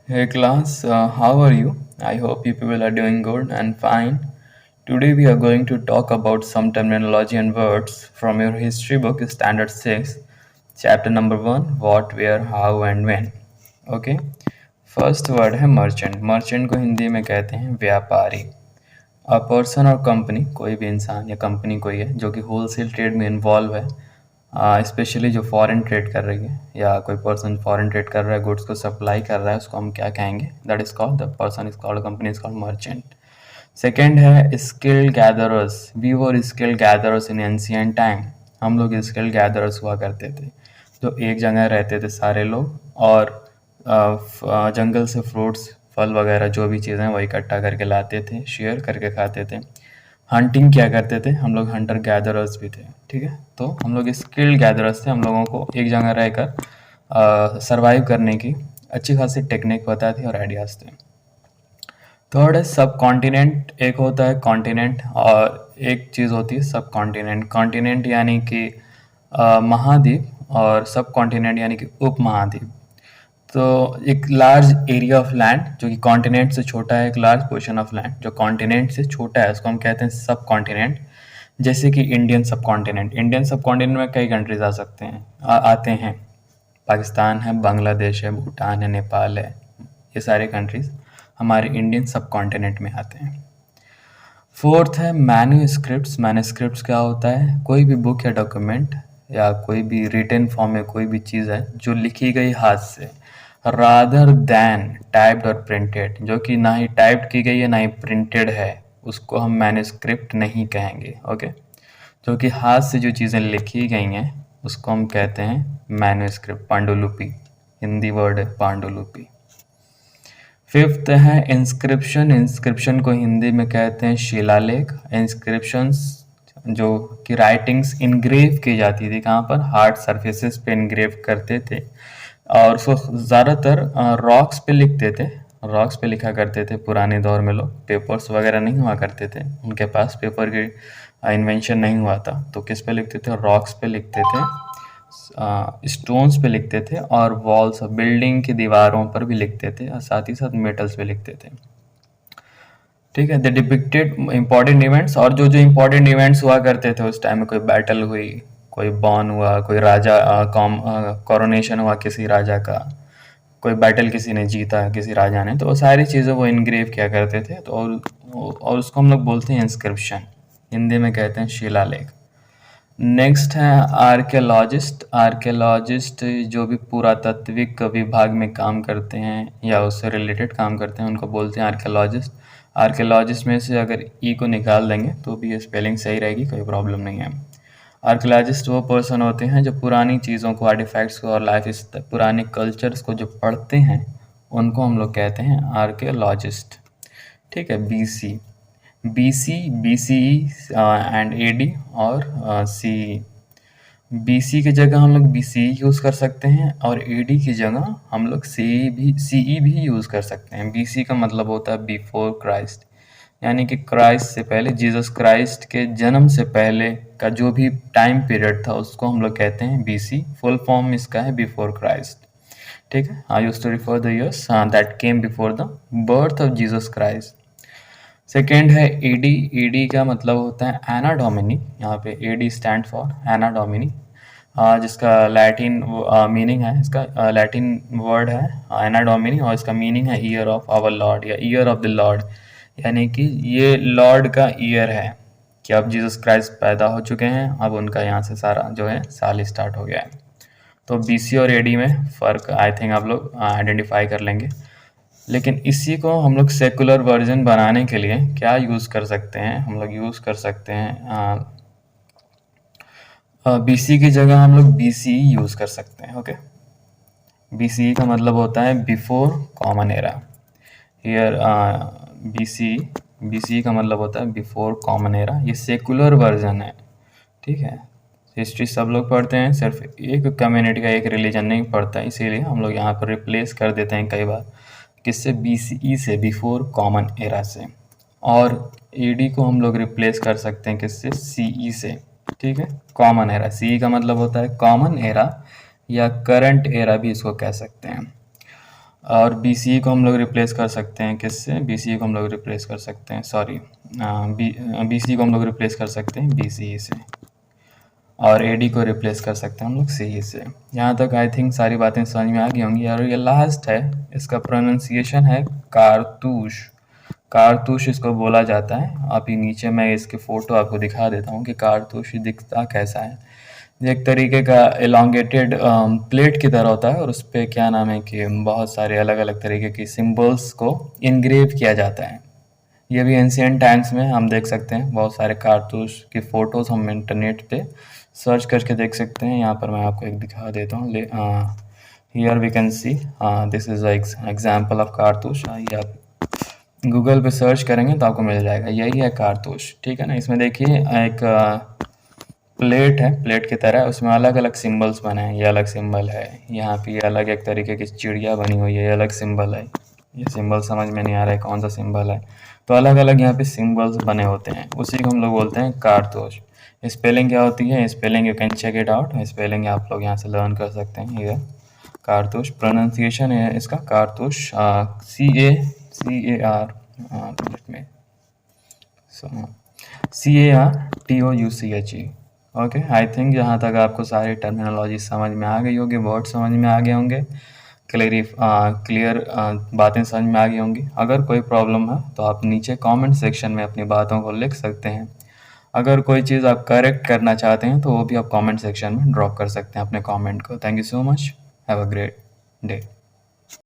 Hey class, how are you? I hope you people are doing good and fine. Today we are going to talk about some terminology and words from your history book standard 6, chapter number 1, what, where, how and when. Okay? First word है merchant. Merchant को हिंदी में कहते हैं व्यापारी। A person और company, कोई भी इंसान या कंपनी कोई है जो कि होलसेल ट्रेड में इन्वॉल्व है, स्पेशली जो फॉरेन ट्रेड कर रही है या कोई पर्सन फॉरेन ट्रेड कर रहा है, गुड्स को सप्लाई कर रहा है, उसको हम क्या कहेंगे? That is called, the person is called, company is called merchant. Second है skilled gatherers. We were skilled gatherers in ancient time. हम लोग स्किल्ड गैदरर्स हुआ करते थे जो एक जगह रहते थे सारे लोग और जंगल से फ्रूट्स, फल वगैरह जो भी चीज़ें वो इकट्ठा करके लाते थे, शेयर करके खाते थे। हंटिंग क्या करते थे, हम लोग हंटर गैदरर्स भी थे। ठीक है, तो हम लोग स्किल्ड गैदरर्स थे। हम लोगों को एक जगह रहकर सरवाइव करने की अच्छी खासी टेक्निक पता थी और आइडियाज़ थे। थर्ड है सब कॉन्टिनेंट। एक होता है कॉन्टिनेंट और एक चीज़ होती है सब कॉन्टिनेंट। कॉन्टिनेंट यानी कि महाद्वीप और सब कॉन्टिनेंट यानी कि उप महाद्वीप। तो एक लार्ज एरिया ऑफ लैंड जो कि कॉन्टिनेंट से छोटा है, एक लार्ज पोर्शन ऑफ लैंड जो कॉन्टिनेंट से छोटा है, उसको हम कहते हैं सब कॉन्टिनेंट। जैसे कि इंडियन सब कॉन्टिनेंट। इंडियन सब कॉन्टिनेंट में कई कंट्रीज आ सकते हैं, आते हैं। पाकिस्तान है, बांग्लादेश है, भूटान है, नेपाल है, ये सारे कंट्रीज हमारे इंडियन सब कॉन्टिनेंट में आते हैं। फोर्थ है मैन्यूस्क्रिप्ट्स। मैन्यूस्क्रिप्ट्स क्या होता है? कोई भी बुक या डॉक्यूमेंट या कोई भी रिटन फॉर्म में कोई भी चीज़ है जो लिखी गई हाथ से, रादर दैन टाइप्ड और प्रिंटेड, जो कि ना ही टाइप्ड की गई है ना ही प्रिंटेड है, उसको हम मैन्यूस्क्रिप्ट नहीं कहेंगे। ओके, जो कि हाथ से जो चीज़ें लिखी गई हैं उसको हम कहते हैं मैन्यूस्क्रिप्ट, पांडुलिपि। हिंदी वर्ड है पांडुलिपि। फिफ्थ है इंस्क्रिप्शन। इंस्क्रिप्शन को हिंदी में कहते हैं शिलालेख। इंस्क्रिप्शंस जो कि राइटिंग्स इनग्रेव की जाती थी, कहाँ पर? हार्ड सरफेसेस पे इनग्रेव करते थे और उसको ज़्यादातर रॉक्स पे लिखते थे। रॉक्स पे लिखा करते थे पुराने दौर में लोग। पेपर्स वगैरह नहीं हुआ करते थे, उनके पास पेपर की इन्वेंशन नहीं हुआ था, तो किस पे लिखते थे? रॉक्स पे लिखते थे, स्टोन्स पे लिखते थे और वॉल्स, बिल्डिंग की दीवारों पर भी लिखते थे और साथ ही साथ मेटल्स पे लिखते थे। ठीक है, द डिपिक्टेड इंपॉर्टेंट इवेंट्स। और जो जो इंपॉर्टेंट इवेंट्स हुआ करते थे उस टाइम में, कोई बैटल हुई, कोई बॉर्न हुआ, कोई राजा कोरोनेशन हुआ किसी राजा का, कोई बैटल किसी ने जीता किसी राजा ने, तो वो सारी चीज़ें वो इनग्रेव किया करते थे। तो और उसको हम लोग बोलते हैं इंस्क्रिप्शन, हिंदी में कहते हैं शिलालेख। नेक्स्ट है आर्कियोलॉजिस्ट। आर्कियोलॉजिस्ट जो भी पुरातात्विक विभाग में काम करते हैं या उससे रिलेटेड काम करते हैं उनको बोलते हैं आर्कियोलॉजिस्ट। आर्कियोलॉजिस्ट में से अगर ई को निकाल देंगे तो भी ये स्पेलिंग सही रहेगी, कोई प्रॉब्लम नहीं है। आर्कियोलॉजिस्ट वो पर्सन होते हैं जो पुरानी चीज़ों को, आर्टिफैक्ट्स को और पुराने कल्चर्स को जो पढ़ते हैं उनको हम लोग कहते हैं आर्कियोलॉजिस्ट। ठीक है, बीसी, बीसीई एंड एडी और सी। बीसी की जगह हम लोग बीसीई यूज़ कर सकते हैं और एडी की जगह हम लोग सीई भी यूज़ कर सकते हैं। बीसी का मतलब होता है बिफोर क्राइस्ट, यानी कि क्राइस्ट से पहले, जीसस क्राइस्ट के जन्म से पहले का जो भी टाइम पीरियड था उसको हम लोग कहते हैं बीसी। फुल फॉर्म इसका है बिफोर क्राइस्ट। ठीक है, I used to refer the years that came before the birth of Jesus Christ. Second है एडी। एडी का मतलब होता है एना डोमिनी। यहाँ पे AD stand for anno domini, जिसका लैटिन मीनिंग है, इसका लैटिन वर्ड है एना डोमिनी और इसका मीनिंग है ईयर ऑफ आवर लॉर्ड या ईयर ऑफ द लॉर्ड, यानी कि ये लॉर्ड का ईयर है कि अब जीसस क्राइस्ट पैदा हो चुके हैं, अब उनका यहाँ से सारा जो है साल स्टार्ट हो गया है। तो बीसी और एडी में फ़र्क आई थिंक आप लोग आइडेंटिफाई कर लेंगे। लेकिन इसी को हम लोग सेकुलर वर्जन बनाने के लिए क्या यूज़ कर सकते हैं? हम लोग यूज़ कर सकते हैं बीसी की जगह हम लोग बीसीई यूज़ कर सकते हैं। ओके, बीसीई का मतलब होता है before common era. Here BCE का मतलब होता है बिफोर कॉमन एरा। ये सेकुलर वर्जन है। ठीक है, हिस्ट्री सब लोग पढ़ते हैं, सिर्फ एक कम्युनिटी का, एक रिलीजन नहीं पढ़ता, इसीलिए हम लोग यहाँ पर रिप्लेस कर देते हैं कई बार, किससे? बीसीई से, बिफोर कॉमन एरा से। और एडी को हम लोग रिप्लेस कर सकते हैं किससे? सीई से। ठीक है, कॉमन एरा। सीई का मतलब होता है कॉमन एरा या करंट एरा भी इसको कह सकते हैं। और BCE को हम लोग रिप्लेस कर सकते हैं किससे? BCE को हम लोग रिप्लेस कर सकते हैं, सॉरी, BCE को हम लोग रिप्लेस कर सकते हैं BCE से, और AD को रिप्लेस कर सकते हैं हम लोग CE से। यहाँ तक आई थिंक सारी बातें समझ में आ गई होंगी। और ये लास्ट है, इसका प्रोनाउंसिएशन है कारतूश। कारतूश इसको बोला जाता है। अभी नीचे मैं इसकी फ़ोटो आपको दिखा देता हूँ कि कारतूश दिखता कैसा है। ये एक तरीके का एलोंगेटेड प्लेट की तरह होता है, और उस पे क्या नाम है कि बहुत सारे अलग अलग तरीके की सिम्बल्स को इनग्रेव किया जाता है। ये भी एंशियंट टाइम्स में हम देख सकते हैं। बहुत सारे कारतूस की फ़ोटोज़ हम इंटरनेट पे सर्च करके देख सकते हैं। यहाँ पर मैं आपको एक दिखा देता हूँ। Here we can see this is example of कारतूस। ये आप गूगल पे सर्च करेंगे तो आपको मिल जाएगा। यही है कारतूस, ठीक है ना। इसमें देखिए एक प्लेट है, प्लेट की तरह, उसमें अलग अलग सिंबल्स बने हैं। ये अलग सिंबल है, यहाँ पे ये अलग एक तरीके की चिड़िया बनी हुई है, ये अलग सिंबल है। ये सिंबल समझ में नहीं आ रहा है कौन सा सिंबल है। तो अलग अलग यहाँ पे सिंबल्स बने होते हैं, उसी को हम लोग बोलते हैं कारतूस। स्पेलिंग क्या होती है? Spelling you can check it out. Spelling आप लोग यहाँ से लर्न कर सकते हैं। ये कारतूस, प्रोनाउंसिएशन है इसका कारतूस, CAR, में CARTOUCHE। ओके, आई थिंक यहाँ तक आपको सारी टर्मिनोलॉजी समझ में आ गई होगी, वर्ड समझ में आ गए होंगे, क्लियर बातें समझ में आ गई होंगी। अगर कोई प्रॉब्लम है तो आप नीचे कमेंट सेक्शन में अपनी बातों को लिख सकते हैं। अगर कोई चीज़ आप करेक्ट करना चाहते हैं तो वो भी आप कमेंट सेक्शन में ड्रॉप कर सकते हैं अपने कमेंट को। Thank you so much, have a great day.